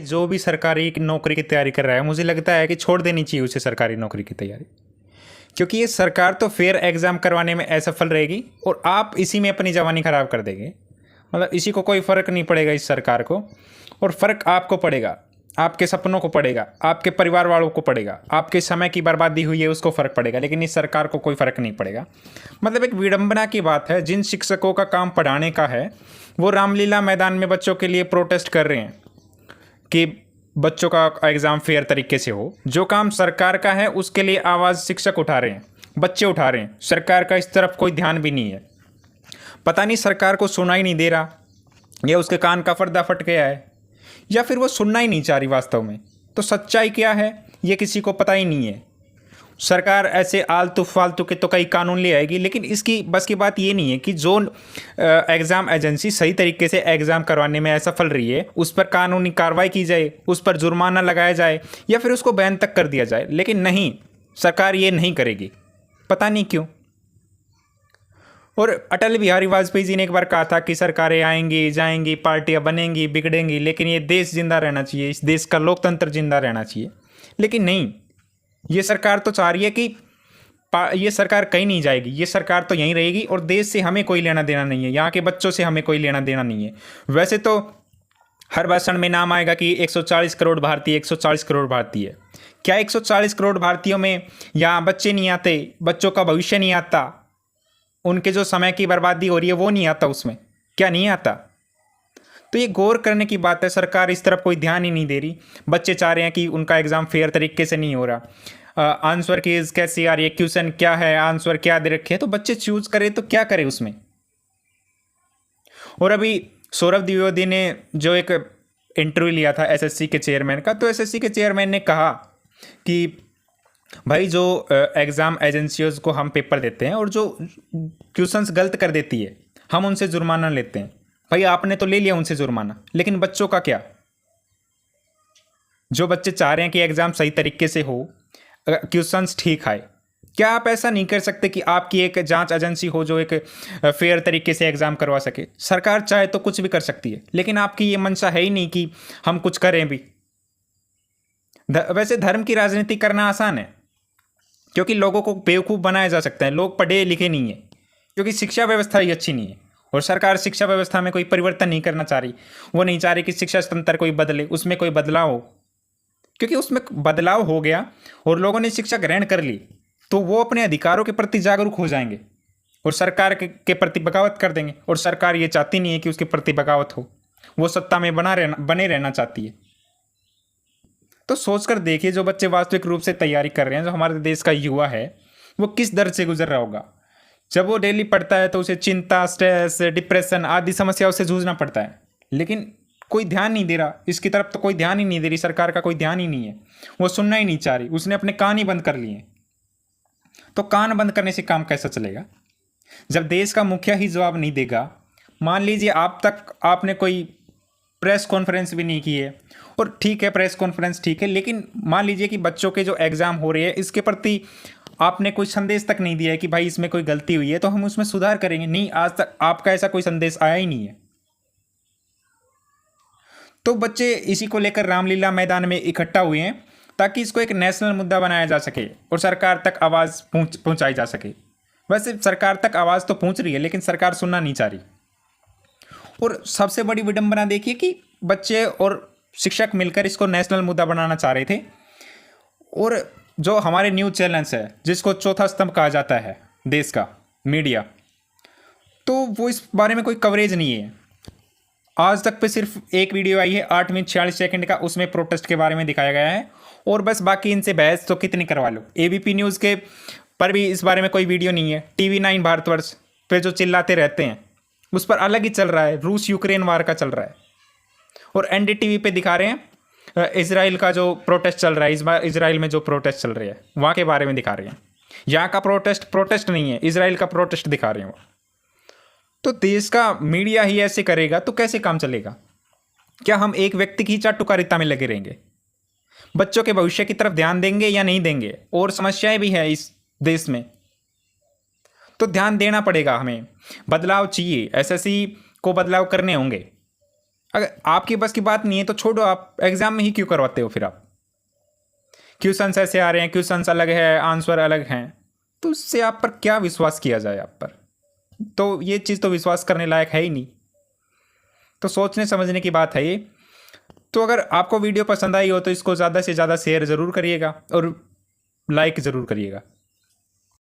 जो भी सरकारी नौकरी की तैयारी कर रहा है, मुझे लगता है कि छोड़ देनी चाहिए उसे सरकारी नौकरी की तैयारी। क्योंकि ये सरकार तो फेयर एग्ज़ाम करवाने में असफल रहेगी और आप इसी में अपनी जवानी ख़राब कर देंगे। मतलब इसी को कोई फ़र्क नहीं पड़ेगा इस सरकार को, और फ़र्क आपको पड़ेगा, आपके सपनों को पड़ेगा, आपके परिवार वालों को पड़ेगा, आपके समय की बर्बादी हुई है उसको फ़र्क पड़ेगा, लेकिन इस सरकार को कोई फ़र्क नहीं पड़ेगा। मतलब एक विडंबना की बात है, जिन शिक्षकों का काम पढ़ाने का है वो रामलीला मैदान में बच्चों के लिए प्रोटेस्ट कर रहे हैं कि बच्चों का एग्ज़ाम फेयर तरीके से हो। जो काम सरकार का है उसके लिए आवाज़ शिक्षक उठा रहे हैं, बच्चे उठा रहे हैं, सरकार का इस तरफ कोई ध्यान भी नहीं है। पता नहीं सरकार को सुना ही नहीं दे रहा, या उसके कान का पर्दा फट गया है, या फिर वो सुनना ही नहीं चाह रही वास्तव में। तो सच्चाई क्या है ये किसी को पता ही नहीं है। सरकार ऐसे आलतू फालतू के तो कई कानून ले आएगी, लेकिन इसकी बस की बात ये नहीं है कि जो एग्ज़ाम एजेंसी सही तरीके से एग्ज़ाम करवाने में असफल रही है उस पर कानूनी कार्रवाई की जाए, उस पर जुर्माना लगाया जाए, या फिर उसको बैन तक कर दिया जाए। लेकिन नहीं, सरकार ये नहीं करेगी, पता नहीं क्यों। और अटल बिहारी वाजपेयी जी ने एक बार कहा था कि सरकारें आएंगी जाएंगी, पार्टियां बनेंगी बिगड़ेंगी, लेकिन ये देश जिंदा रहना चाहिए, इस देश का लोकतंत्र जिंदा रहना चाहिए। लेकिन नहीं, ये सरकार तो चाह रही है कि ये सरकार कहीं नहीं जाएगी, ये सरकार तो यहीं रहेगी और देश से हमें कोई लेना देना नहीं है, यहाँ के बच्चों से हमें कोई लेना देना नहीं है। वैसे तो हर भाषण में नाम आएगा कि 140 करोड़ भारतीय, 140 करोड़ भारतीय। क्या 140 करोड़ भारतीयों में यहाँ बच्चे नहीं आते, बच्चों का भविष्य नहीं आता, उनके जो समय की बर्बादी हो रही है वो नहीं आता उसमें? क्या नहीं आता? तो ये गौर करने की बात है। सरकार इस तरफ कोई ध्यान ही नहीं दे रही। बच्चे चाह रहे हैं कि उनका एग्ज़ाम फेयर तरीके से नहीं हो रहा, आंसर कीज़ कैसी आ रही है, क्वेश्चन क्या है, आंसर क्या दे रखे हैं, तो बच्चे चूज करें तो क्या करें उसमें। और अभी सौरभ द्विवेदी ने जो एक इंटरव्यू लिया था एसएससी के चेयरमैन का, तो एसएससी के चेयरमैन ने कहा कि भाई जो एग्ज़ाम एजेंसीज को हम पेपर देते हैं और जो क्वेश्चंस गलत कर देती है हम उनसे जुर्माना लेते हैं। भाई आपने तो ले लिया उनसे जुर्माना, लेकिन बच्चों का क्या? जो बच्चे चाह रहे हैं कि एग्ज़ाम सही तरीके से हो, क्वेश्चंस ठीक आए, क्या आप ऐसा नहीं कर सकते कि आपकी एक जांच एजेंसी हो जो एक फेयर तरीके से एग्ज़ाम करवा सके? सरकार चाहे तो कुछ भी कर सकती है, लेकिन आपकी ये मंशा है ही नहीं कि हम कुछ करें भी। वैसे धर्म की राजनीति करना आसान है, क्योंकि लोगों को बेवकूफ़ बनाया जा सकता है। लोग पढ़े लिखे नहीं है, क्योंकि शिक्षा व्यवस्था ही अच्छी नहीं है, और सरकार शिक्षा व्यवस्था में कोई परिवर्तन नहीं करना चाह रही। वो नहीं चाह रही कि शिक्षा तंत्र कोई बदले, उसमें कोई बदलाव हो, क्योंकि उसमें बदलाव हो गया और लोगों ने शिक्षा ग्रहण कर ली तो वो अपने अधिकारों के प्रति जागरूक हो जाएंगे और सरकार के प्रति बगावत कर देंगे। और सरकार ये चाहती नहीं है कि उसके प्रति बगावत हो, वो सत्ता में बने रहना चाहती है। तो सोचकर देखिए, जो बच्चे वास्तविक रूप से तैयारी कर रहे हैं, जो हमारे देश का युवा है, वो किस दर्द से गुजर रहा होगा। जब वो डेली पढ़ता है तो उसे चिंता, स्ट्रेस, डिप्रेशन आदि समस्याओं से जूझना पड़ता है, लेकिन कोई ध्यान नहीं दे रहा इसकी तरफ। तो कोई ध्यान ही नहीं दे रही, सरकार का कोई ध्यान ही नहीं है, वो सुनना ही नहीं चाह रही, उसने अपने कान ही बंद कर लिए। तो कान बंद करने से काम कैसा चलेगा जब देश का मुखिया ही जवाब नहीं देगा? मान लीजिए आपने कोई प्रेस कॉन्फ्रेंस भी नहीं की है, और ठीक है प्रेस कॉन्फ्रेंस ठीक है, लेकिन मान लीजिए कि बच्चों के जो एग्ज़ाम हो रहे हैं इसके प्रति आपने कोई संदेश तक नहीं दिया है कि भाई इसमें कोई गलती हुई है तो हम उसमें सुधार करेंगे। नहीं, आज तक आपका ऐसा कोई संदेश आया ही नहीं है। तो बच्चे इसी को लेकर रामलीला मैदान में इकट्ठा हुए हैं ताकि इसको एक नेशनल मुद्दा बनाया जा सके और सरकार तक आवाज़ पहुंचाई जा सके। वैसे सरकार तक आवाज़ तो पहुंच रही है, लेकिन सरकार सुनना नहीं चाह रही। और सबसे बड़ी विडंबना देखिए कि बच्चे और शिक्षक मिलकर इसको नेशनल मुद्दा बनाना चाह रहे थे, और जो हमारे न्यूज़ चैनल्स है जिसको चौथा स्तंभ कहा जाता है देश का मीडिया, तो वो इस बारे में कोई कवरेज नहीं है। आज तक पे सिर्फ एक वीडियो आई है 8 मिनट 46 सेकंड का, उसमें प्रोटेस्ट के बारे में दिखाया गया है, और बस बाकी इनसे बहस तो कितनी करवा लो। एबीपी न्यूज़ के पर भी इस बारे में कोई वीडियो नहीं है। टीवी 9 भारतवर्ष पे जो चिल्लाते रहते हैं उस पर अलग ही चल रहा है, रूस यूक्रेन वार का चल रहा है। और एनडीटीवी पे दिखा रहे हैं इजराइल का जो प्रोटेस्ट चल रहा है, इस बार इजराइल में जो प्रोटेस्ट चल रही है वहाँ के बारे में दिखा रहे हैं। यहाँ का प्रोटेस्ट नहीं है, इजराइल का प्रोटेस्ट दिखा रहे हैं वो। तो देश का मीडिया ही ऐसे करेगा तो कैसे काम चलेगा? क्या हम एक व्यक्ति की चाटुकारिता में लगे रहेंगे? बच्चों के भविष्य की तरफ ध्यान देंगे या नहीं देंगे? और समस्याएं भी है इस देश में, तो ध्यान देना पड़ेगा हमें। बदलाव चाहिए, एसएससी को बदलाव करने होंगे। अगर आपकी बस की बात नहीं है तो छोड़ो, आप एग्जाम में ही क्यों करवाते हो फिर? आप क्वेश्चंस ऐसे आ रहे हैं, क्वेश्चंस अलग है, आंसर अलग हैं, तो उससे आप पर क्या विश्वास किया जाए आप पर? तो ये चीज़ तो विश्वास करने लायक है ही नहीं। तो सोचने समझने की बात है ये। तो अगर आपको वीडियो पसंद आई हो तो इसको ज़्यादा से ज़्यादा शेयर ज़रूर करिएगा और लाइक ज़रूर करिएगा।